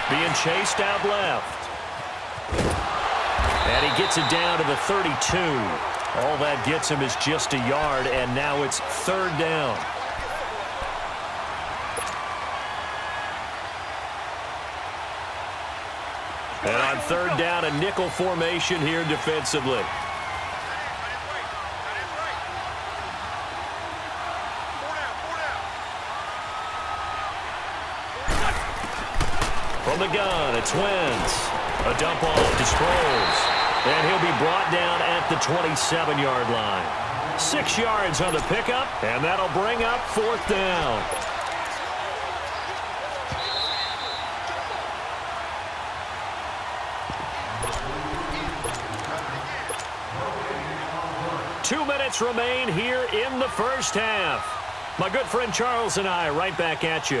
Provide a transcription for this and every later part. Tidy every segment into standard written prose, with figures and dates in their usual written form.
being chased out left. And he gets it down to the 32. All that gets him is just a yard, and now it's third down. And on third down, a nickel formation here defensively. From the gun, it's Wentz. A dump off to Sproles. And he'll be brought down at the 27-yard line. 6 yards on the pickup, and that'll bring up fourth down. Two minutes remain here in the first half. My good friend Charles and I right back at you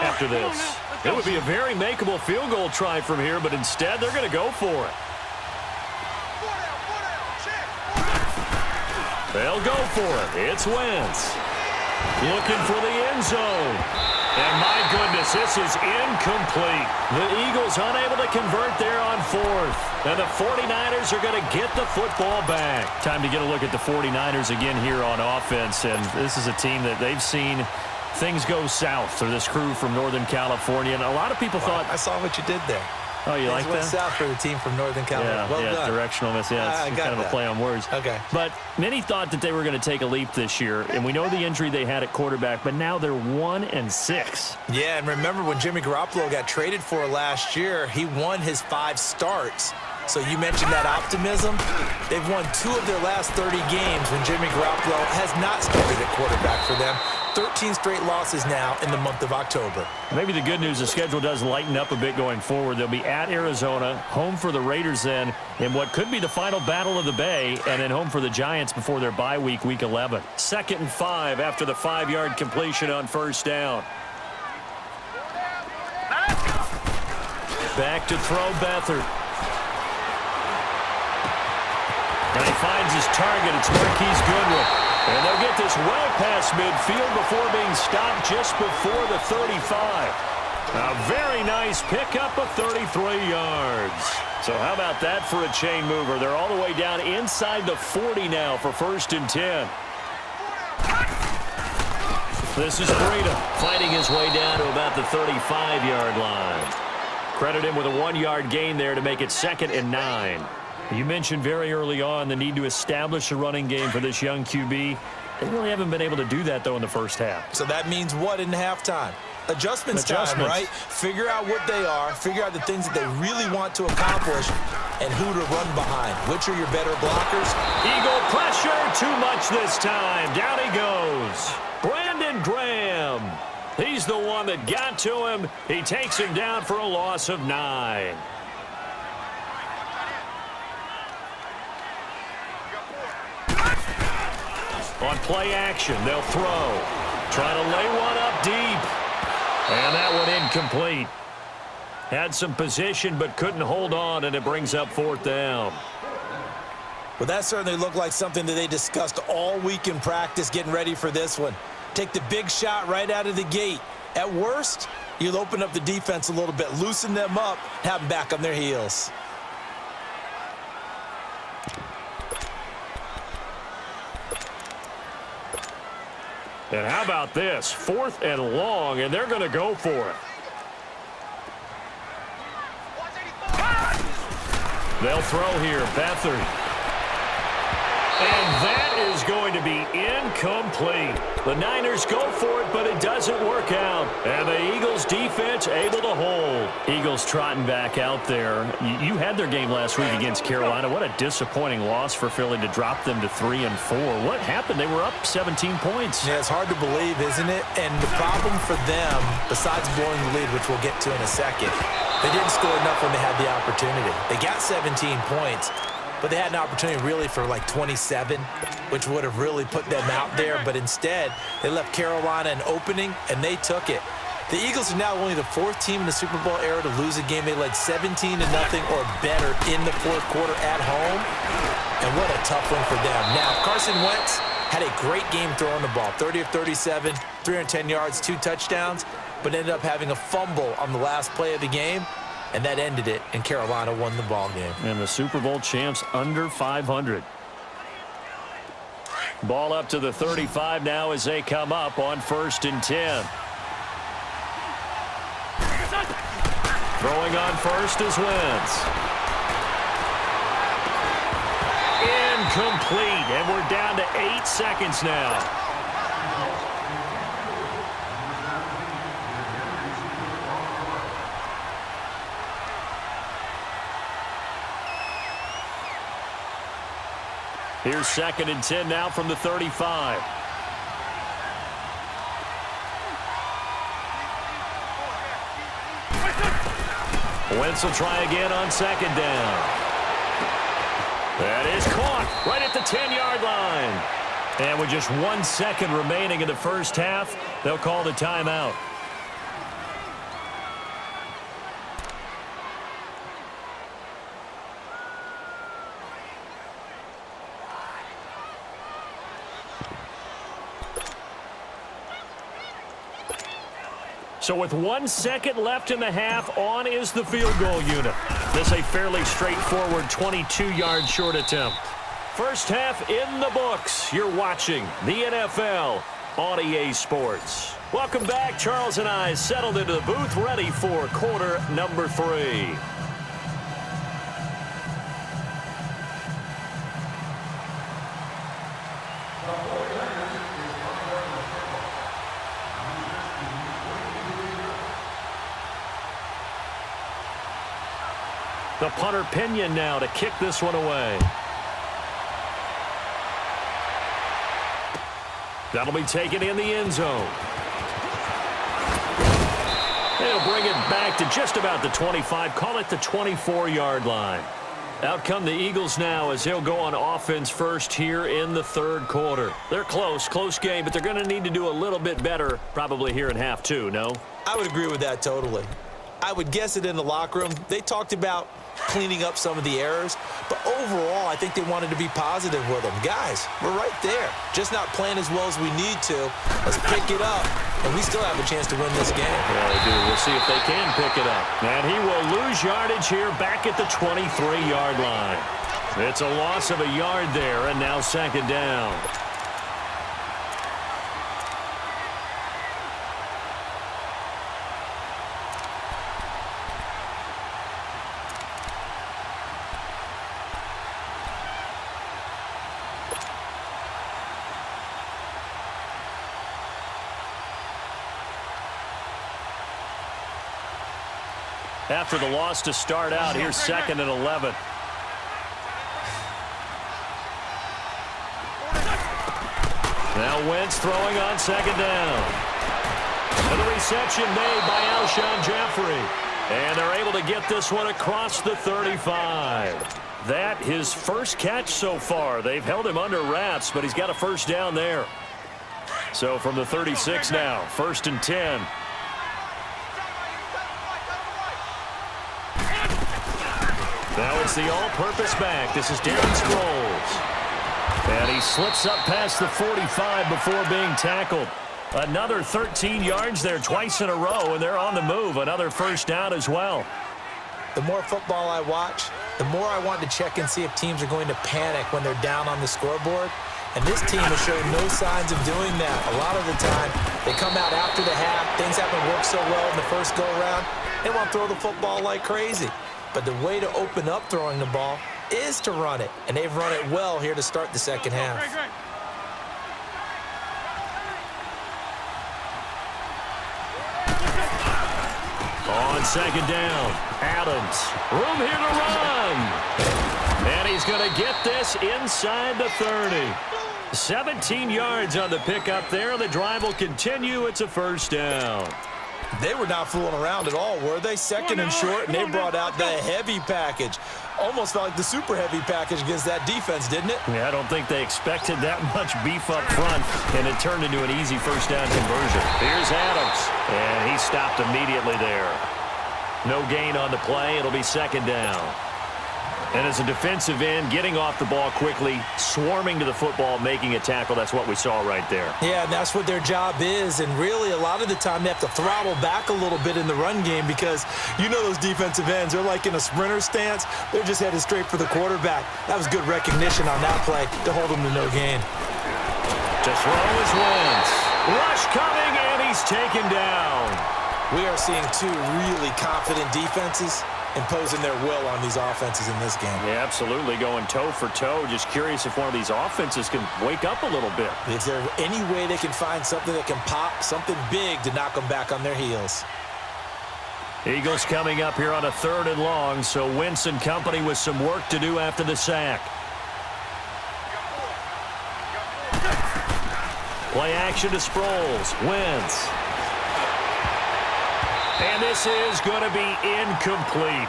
after this. It would be a very makeable field goal try from here, but instead they're going to go for it. They'll go for it. It's Wentz. Looking for the end zone. And my goodness, this is incomplete. The Eagles unable to convert there on fourth. And the 49ers are going to get the football back. Time to get a look at the 49ers again here on offense. And this is a team that they've seen things go south for this crew from Northern California. And a lot of people thought... I saw what you did there. Oh, you like that? Went south for the team from Northern California. Yeah, well done. Directional miss. Yeah, it's kind of a play on words. Okay. But many thought that they were going to take a leap this year, and we know the injury they had at quarterback, but now they're 1-6. Yeah, and remember when Jimmy Garoppolo got traded for last year, he won his 5 starts. So you mentioned that optimism. They've won 2 of their last 30 games when Jimmy Garoppolo has not started at quarterback for them. 13 straight losses now in the month of October. Maybe the good news, the schedule does lighten up a bit going forward. They'll be at Arizona, home for the Raiders then, in what could be the final battle of the Bay, and then home for the Giants before their bye week, week 11. 2nd and 5 after the 5-yard completion on first down. Back to throw Beathard. And he finds his target. It's Marquise Goodwin. And they'll get this well past midfield before being stopped just before the 35. A very nice pickup of 33 yards. So how about that for a chain mover? They're all the way down inside the 40 now for 1st and 10. This is Breida fighting his way down to about the 35-yard line. Credit him with a 1-yard gain there to make it 2nd and 9. You mentioned very early on the need to establish a running game for this young QB. They really haven't been able to do that, though, in the first half. So that means what in halftime? Adjustments time, right? Figure out what they are, figure out the things that they really want to accomplish, and who to run behind. Which are your better blockers? Eagle pressure, too much this time. Down he goes. Brandon Graham. He's the one that got to him. He takes him down for a loss of 9. On play action, they'll throw. Trying to lay one up deep. And that one incomplete. Had some position but couldn't hold on, and it brings up 4th down. Well, that certainly looked like something that they discussed all week in practice getting ready for this one. Take the big shot right out of the gate. At worst, you'll open up the defense a little bit, loosen them up, have them back on their heels. And how about this? 4th and long, and they're going to go for it. They'll throw here. Beathard. And that is going to be incomplete. The Niners go for it, but it doesn't work out. And the Eagles defense able to hold. Eagles trotting back out there. You had their game last week against Carolina. What a disappointing loss for Philly to drop them to 3-4. What happened? They were up 17 points. Yeah, it's hard to believe, isn't it? And the problem for them, besides blowing the lead, which we'll get to in a second, they didn't score enough when they had the opportunity. They got 17 points. But they had an opportunity really for like 27, which would have really put them out there. But instead, they left Carolina an opening, and they took it. The Eagles are now only the 4th team in the Super Bowl era to lose a game. They led 17-0 or better in the 4th quarter at home. And what a tough one for them. Now, Carson Wentz had a great game throwing the ball. 30 of 37, 310 yards, 2 touchdowns, but ended up having a fumble on the last play of the game. and that ended it, and Carolina won the ball game. And the Super Bowl champs under 500. Ball up to the 35 now as they come up on 1st and 10. Throwing on first is Wentz. Incomplete, and we're down to 8 seconds now. Here's 2nd and 10 now from the 35. Wentz will try again on 2nd down. That is caught right at the 10-yard line. And with just 1 second remaining in the first half, they'll call the timeout. So with 1 second left in the half, on is the field goal unit. This a fairly straightforward 22-yard short attempt. First half in the books. You're watching the NFL on EA Sports. Welcome back. Charles and I settled into the booth, ready for quarter number 3. The punter Pinion now to kick this one away. That'll be taken in the end zone. They'll bring it back to just about the 25, call it the 24-yard line. Out come the Eagles now as they'll go on offense first here in the 3rd quarter. They're close game, but they're going to need to do a little bit better probably here in half 2, no? I would agree with that totally. I would guess it in the locker room. They talked about cleaning up some of the errors, but overall, I think they wanted to be positive with them. Guys, we're right there. Just not playing as well as we need to. Let's pick it up, and we still have a chance to win this game. Yeah, they do. We'll see if they can pick it up. And he will lose yardage here back at the 23-yard line. It's a loss of a yard there, and now 2nd down. After the loss to start out, here's 2nd and 11. Now Wentz throwing on 2nd down. And the reception made by Alshon Jeffrey. And they're able to get this one across the 35. That his first catch so far. They've held him under wraps, but he's got a first down there. So from the 36 now, 1st and 10. Now it's the all-purpose back. This is Darren Sproles. And he slips up past the 45 before being tackled. Another 13 yards there twice in a row, and they're on the move. Another first down as well. The more football I watch, the more I want to check and see if teams are going to panic when they're down on the scoreboard. And this team has shown no signs of doing that. A lot of the time, they come out after the half. Things haven't worked so well in the first go-around. They want to throw the football like crazy. But the way to open up throwing the ball is to run it. And they've run it well here to start the second half. On 2nd down, Adams. Room here to run. And he's going to get this inside the 30. 17 yards on the pickup there. The drive will continue. It's a first down. They were not fooling around at all, were they? 2nd and short, and they brought out the heavy package. Almost felt like the super heavy package against that defense, didn't it? Yeah, I don't think they expected that much beef up front, and it turned into an easy first down conversion. Here's Adams, and he stopped immediately there. No gain on the play. It'll be 2nd down. And as a defensive end, getting off the ball quickly, swarming to the football, making a tackle, that's what we saw right there. Yeah, and that's what their job is. And really, a lot of the time, they have to throttle back a little bit in the run game because you know those defensive ends, they're like in a sprinter stance. They're just headed straight for the quarterback. That was good recognition on that play to hold them to no gain. To throw is Wentz. Rush coming, and he's taken down. We are seeing two really confident defenses imposing their will on these offenses in this game. Yeah, absolutely, going toe for toe. Just curious if one of these offenses can wake up a little bit. Is there any way they can find something that can pop, something big to knock them back on their heels? Eagles coming up here on a 3rd and long, so Wentz and company with some work to do after the sack. Play action to Sproles. Wentz. And this is going to be incomplete.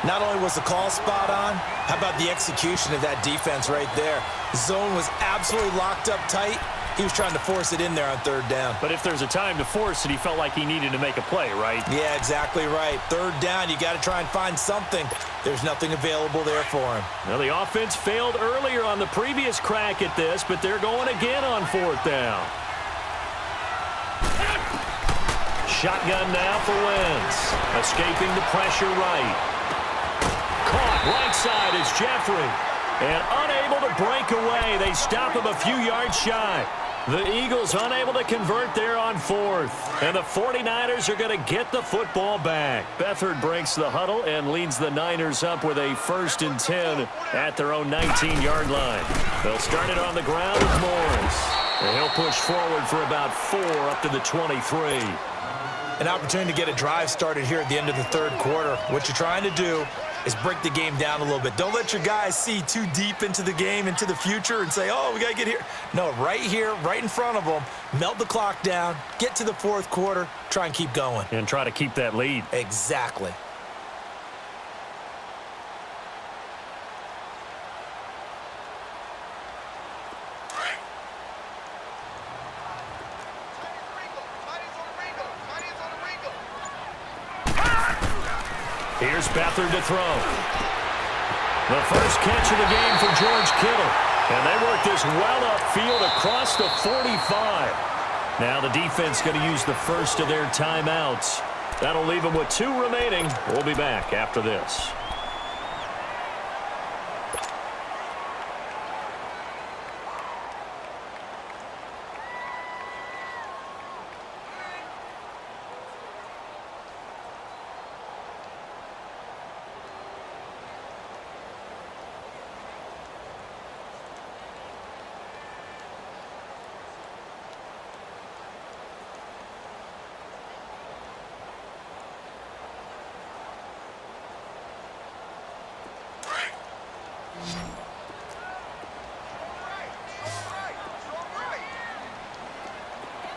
Not only was the call spot on, how about the execution of that defense right there? Zone was absolutely locked up tight. He was trying to force it in there on 3rd down. But if there's a time to force it, he felt like he needed to make a play, right? Yeah, exactly right. 3rd down, you got to try and find something. There's nothing available there for him. Now, the offense failed earlier on the previous crack at this, but they're going again on 4th down. Shotgun now for Wentz. Escaping the pressure right. Caught right side is Jeffrey. And unable to break away. They stop him a few yards shy. The Eagles unable to convert there on 4th. And the 49ers are going to get the football back. Beathard breaks the huddle and leads the Niners up with a 1st and 10 at their own 19-yard line. They'll start it on the ground with Morris. And he'll push forward for about 4 up to the 23. An opportunity to get a drive started here at the end of the 3rd quarter. What you're trying to do is break the game down a little bit. Don't let your guys see too deep into the game, into the future, and say, oh, we got to get here. No, right here, right in front of them, melt the clock down, get to the 4th quarter, try and keep going. And try to keep that lead. Exactly. Here's Beathard to throw. The first catch of the game for George Kittle. And they work this well upfield across the 45. Now the defense going to use the first of their timeouts. That'll leave them with 2 remaining. We'll be back after this.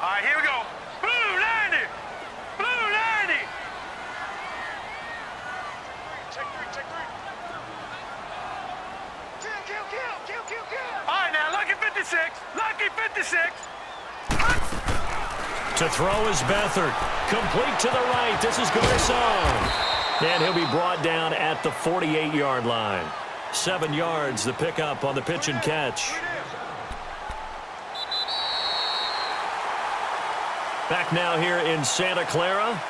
All right, here we go. Blue 90! Blue 90! Check 3, check 3. Kill. All right, now, lucky 56. Lucky 56. To throw is Beathard. Complete to the right. This is Garcon. And he'll be brought down at the 48-yard line. 7 yards, the pickup on the pitch and catch. Back now here in Santa Clara.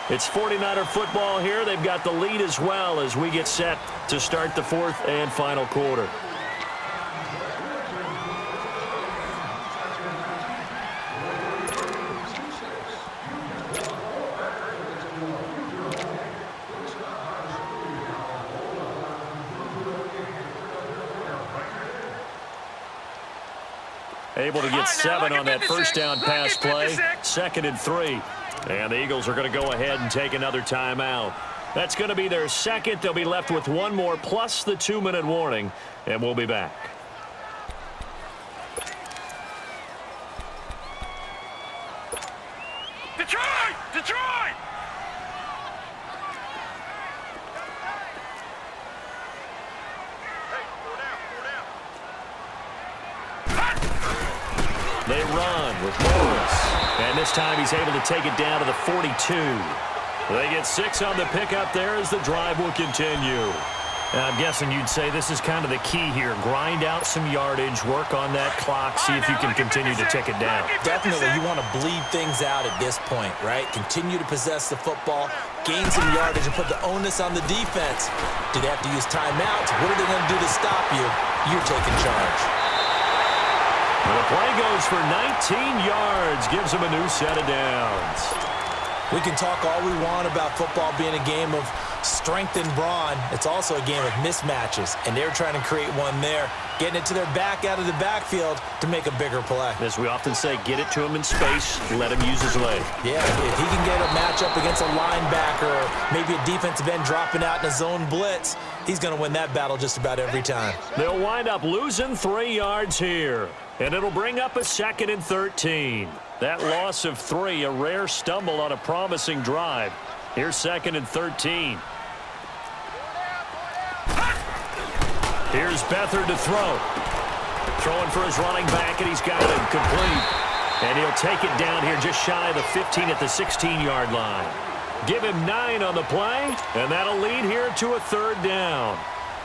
It's 49er football here. They've got the lead as well as we get set to start the 4th and final quarter. Able to get 7 on that first down pass play. 2nd and 3. And the Eagles are going to go ahead and take another timeout. That's going to be their 2nd. They'll be left with 1 more plus the 2-minute warning. And we'll be back. Detroit! Detroit! They run with Morris. And this time he's able to take it down to the 42. They get 6 on the pickup there as the drive will continue. I'm guessing you'd say this is kind of the key here. Grind out some yardage, work on that clock, see if you can continue to tick it down. Definitely, you want to bleed things out at this point, right? Continue to possess the football, gain some yardage, and put the onus on the defense. Do they have to use timeouts? What are they going to do to stop you? You're taking charge. Well, the play goes for 19 yards, gives them a new set of downs. We can talk all we want about football being a game of strength and brawn. It's also a game of mismatches, and they're trying to create one there, getting it to their back out of the backfield to make a bigger play. As we often say, get it to him in space, let him use his leg. Yeah, if he can get a matchup against a linebacker or maybe a defensive end dropping out in a zone blitz, he's going to win that battle just about every time. They'll wind up losing 3 yards here, and it'll bring up a 2nd and 13. That loss of 3, a rare stumble on a promising drive. Here's 2nd and 13. Here's Beathard to throw. Throwing for his running back, and he's got it complete. And he'll take it down here just shy of the 15 at the 16-yard line. Give him 9 on the play, and that'll lead here to a 3rd down.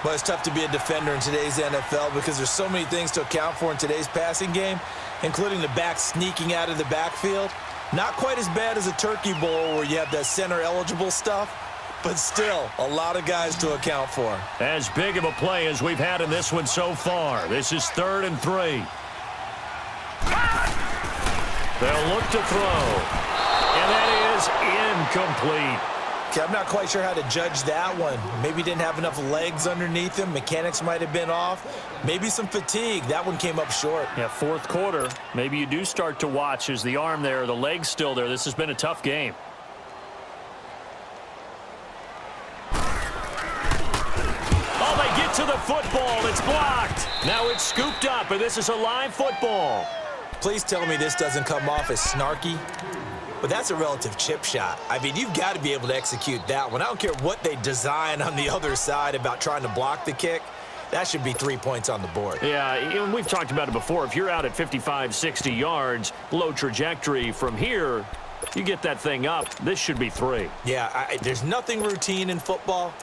Well, it's tough to be a defender in today's NFL because there's so many things to account for in today's passing game, including the back sneaking out of the backfield. Not quite as bad as a turkey bowl where you have that center-eligible stuff, but still a lot of guys to account for. As big of a play as we've had in this one so far. This is 3rd and 3. They'll look to throw, and that is incomplete. Okay, I'm not quite sure how to judge that one. Maybe didn't have enough legs underneath him. Mechanics might have been off. Maybe some fatigue. That one came up short. Yeah, 4th quarter. Maybe you do start to watch as the arm there, the leg's still there. This has been a tough game. Oh, they get to the football. It's blocked. Now it's scooped up, and this is a live football. Please tell me this doesn't come off as snarky. But that's a relative chip shot. I mean, you've got to be able to execute that one. I don't care what they design on the other side about trying to block the kick. That should be 3 points on the board. Yeah, and we've talked about it before. If you're out at 55, 60 yards, low trajectory from here, you get that thing up. This should be 3. Yeah, there's nothing routine in football,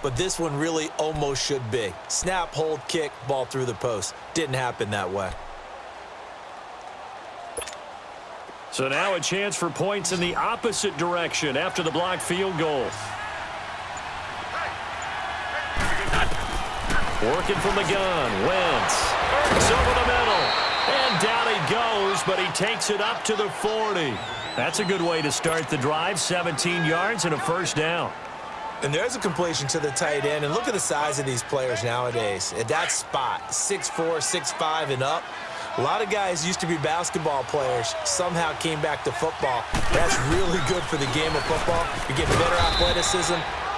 but this one really almost should be. Snap, hold, kick, ball through the post. Didn't happen that way. So now a chance for points in the opposite direction after the blocked field goal. Working from the gun, Wentz. It's over the middle. And down he goes, but he takes it up to the 40. That's a good way to start the drive. 17 yards and a 1st down. And there's a completion to the tight end. And look at the size of these players nowadays. At that spot, 6'4", 6'5", and up. A lot of guys used to be basketball players, somehow came back to football. That's really good for the game of football. You're getting better athleticism,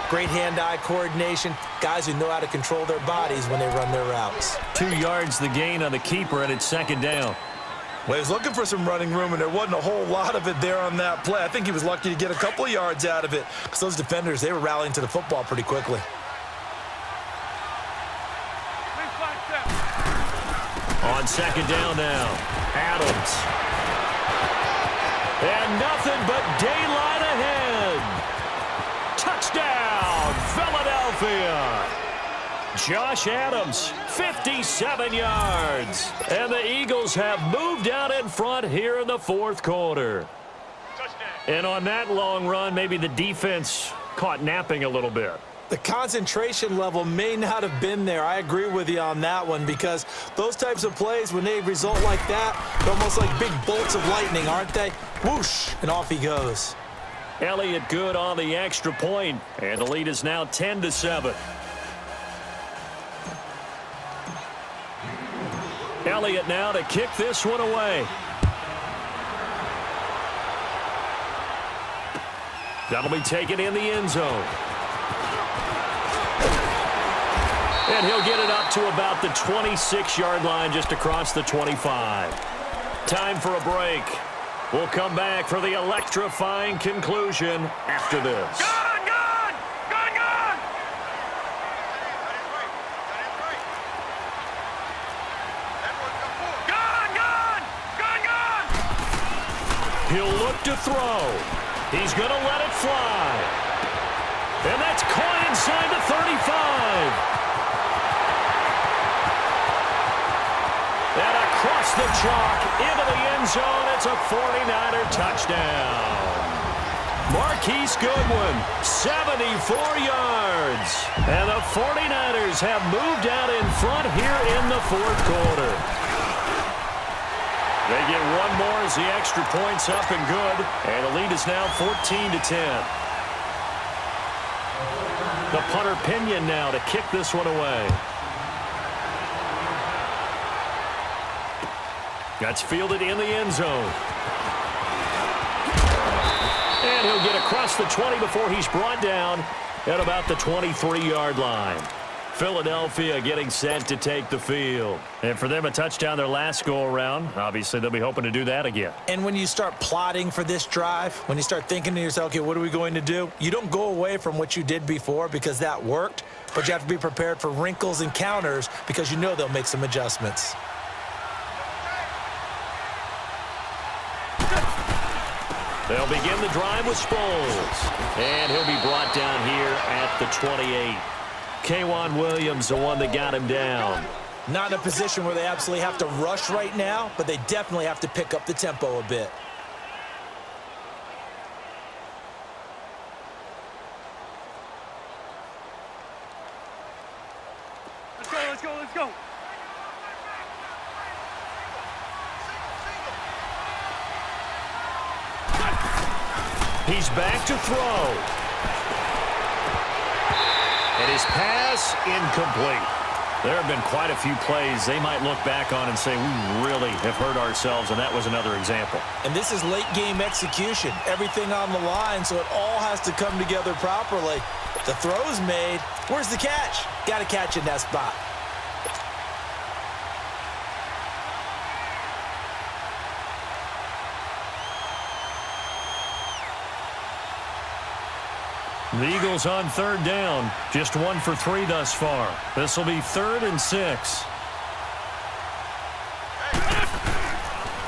great hand-eye coordination, guys who know how to control their bodies when they run their routes. 2 yards the gain on the keeper, and it's 2nd down. Well, he was looking for some running room, and there wasn't a whole lot of it there on that play. I think he was lucky to get a couple of yards out of it because those defenders, they were rallying to the football pretty quickly. On 2nd down now, Adams. And nothing but daylight ahead. Touchdown, Philadelphia. Josh Adams, 57 yards. And the Eagles have moved out in front here in the 4th quarter. And on that long run, maybe the defense caught napping a little bit. The concentration level may not have been there. I agree with you on that one because those types of plays, when they result like that, they're almost like big bolts of lightning, aren't they? Whoosh, and off he goes. Elliott good on the extra point, and the lead is now 10-7. Elliott now to kick this one away. That'll be taken in the end zone. And he'll get it up to about the 26-yard line just across the 25. Time for a break. We'll come back for the electrifying conclusion after this. Gun, gun! Gun, gun! Gun, gun! Gun, gun! He'll look to throw. He's going to let it fly. And that's caught inside the 35. the chalk into the end zone. It's a 49er touchdown. Marquise Goodwin, 74 yards. And the 49ers have moved out in front here in the fourth quarter. They get one more as the extra point's up and good. And the lead is now 14-10. The punter Pinion now to kick this one away. That's fielded in the end zone. And he'll get across the 20 before he's brought down at about the 23-yard line. Philadelphia getting set to take the field. And for them, a touchdown their last go-around. Obviously, they'll be hoping to do that again. And when you start plotting for this drive, when you start thinking to yourself, okay, what are we going to do? You don't go away from what you did before because that worked, but you have to be prepared for wrinkles and counters because you know they'll make some adjustments. They'll begin the drive with Sproles. And he'll be brought down here at the 28. K'Wan Williams, the one that got him down. Not in a position where they absolutely have to rush right now, but they definitely have to pick up the tempo a bit. Let's go, let's go, let's go. He's back to throw. And his pass incomplete. There have been quite a few plays they might look back on and say, we really have hurt ourselves, and that was another example. And this is late-game execution. Everything on the line, so it all has to come together properly. The throw's made. Where's the catch? Got to catch in that spot. The Eagles on third down. Just 1 for 3 thus far. This will be 3rd and 6.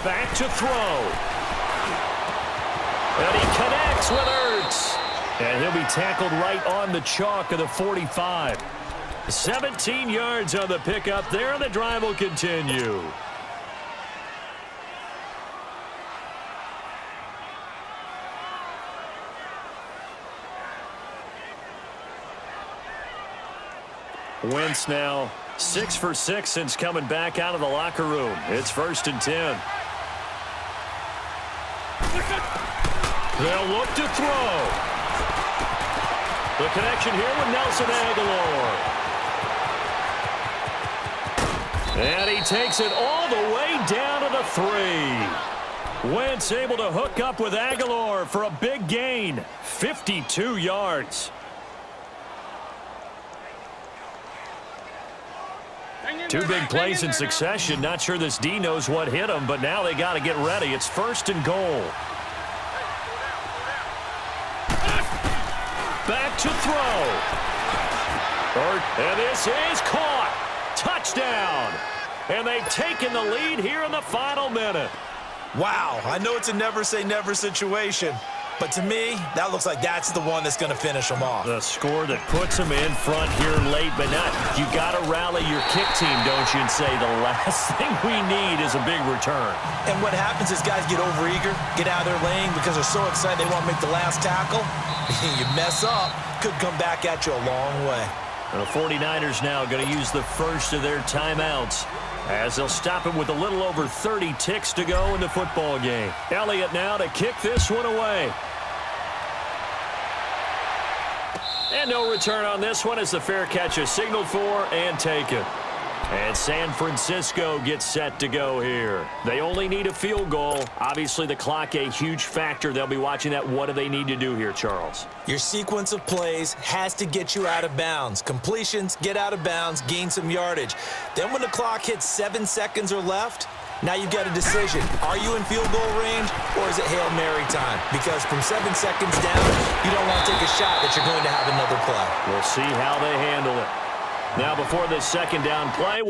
Back to throw. And he connects with Ertz. And he'll be tackled right on the chalk of the 45. 17 yards on the pickup there, and the drive will continue. Wentz now 6 for 6 since coming back out of the locker room. It's 1st and 10. They'll look to throw. The connection here with Nelson Aguilar. And he takes it all the way down to the 3. Wentz able to hook up with Aguilar for a big gain. 52 yards. 2 big plays in succession. Not sure this D knows what hit him, but now they got to get ready. It's 1st and goal. Back to throw. And this is caught. Touchdown. And they've taken the lead here in the final minute. Wow, I know it's a never-say-never situation, but to me, that looks like that's the one that's going to finish them off. The score that puts them in front here late, but not. You got to rally your kick team, don't you, and say the last thing we need is a big return. And what happens is guys get overeager, get out of their lane because they're so excited they want to make the last tackle. You mess up, could come back at you a long way. The 49ers now going to use the first of their timeouts as they'll stop it with a little over 30 ticks to go in the football game. Elliott now to kick this one away. And no return on this one as the fair catch is signaled for and taken. And San Francisco gets set to go here. They only need a field goal. Obviously, the clock a huge factor. They'll be watching that. What do they need to do here, Charles? Your sequence of plays has to get you out of bounds. Completions, get out of bounds, gain some yardage. Then when the clock hits 7 seconds or left, now you've got a decision. Are you in field goal range or is it Hail Mary time? Because from 7 seconds down, you don't want to take a shot that you're going to have another play. We'll see how they handle it. Now before this second down play,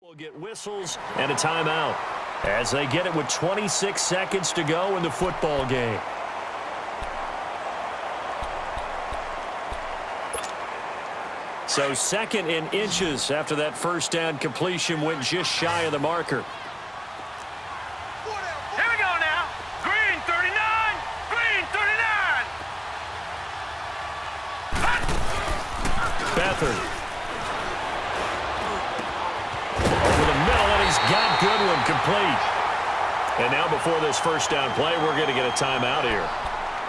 We'll get whistles and a timeout as they get it with 26 seconds to go in the football game. So 2nd and inches after that first down completion went just shy of the marker. Here we go now. Green 39. Green 39. Beathard. Over the middle, and he's got Goodwin complete. And now before this first down play, we're going to get a timeout here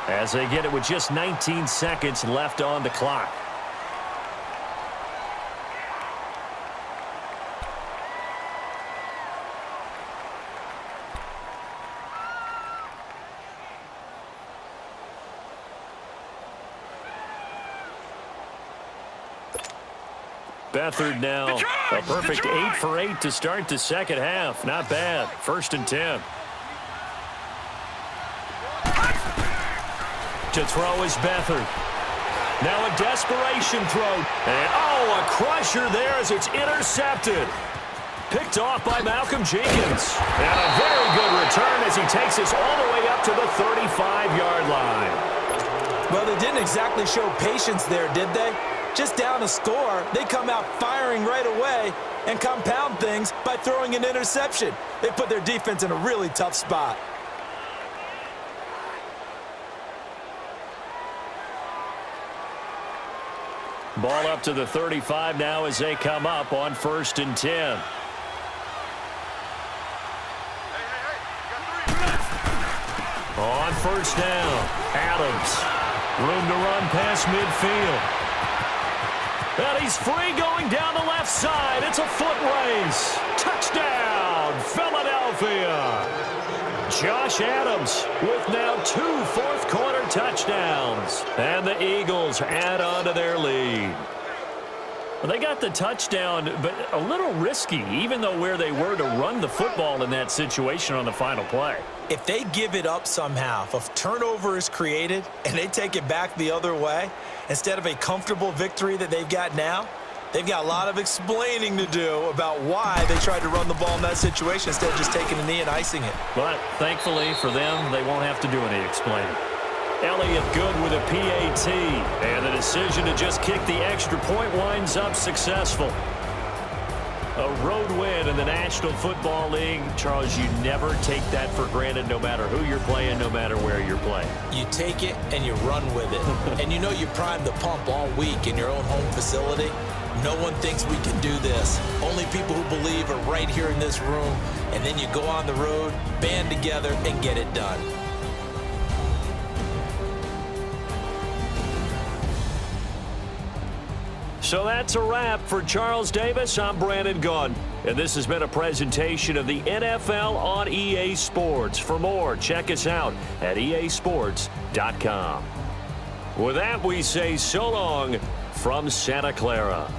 as they get it with just 19 seconds left on the clock. Beathard now, a perfect 8 for 8 to start the second half. Not bad. 1st and 10. To throw is Beathard. Now a desperation throw. And, oh, a crusher there as it's intercepted. Picked off by Malcolm Jenkins. And a very good return as he takes us all the way up to the 35-yard line. Well, they didn't exactly show patience there, did they? Just down a score, they come out firing right away and compound things by throwing an interception. They put their defense in a really tough spot. Ball up to the 35 now as they come up on 1st and 10. On 1st down, Adams. Room to run past midfield. And he's free going down the left side. It's a foot race. Touchdown, Philadelphia. Josh Adams with now 2 fourth-quarter touchdowns. And the Eagles add on to their lead. Well, they got the touchdown, but a little risky, even though where they were to run the football in that situation on the final play. If they give it up somehow, if a turnover is created and they take it back the other way, instead of a comfortable victory that they've got now, they've got a lot of explaining to do about why they tried to run the ball in that situation instead of just taking a knee and icing it. But thankfully for them, they won't have to do any explaining. Elliott good with a PAT, and the decision to just kick the extra point winds up successful. A road win in the National Football League. Charles, you never take that for granted no matter who you're playing, no matter where you're playing. You take it and you run with it. And you know you primed the pump all week in your own home facility. No one thinks we can do this. Only people who believe are right here in this room. And then you go on the road, band together, and get it done. So that's a wrap for Charles Davis. I'm Brandon Gunn, and this has been a presentation of the NFL on EA Sports. For more, check us out at easports.com. With that, we say so long from Santa Clara.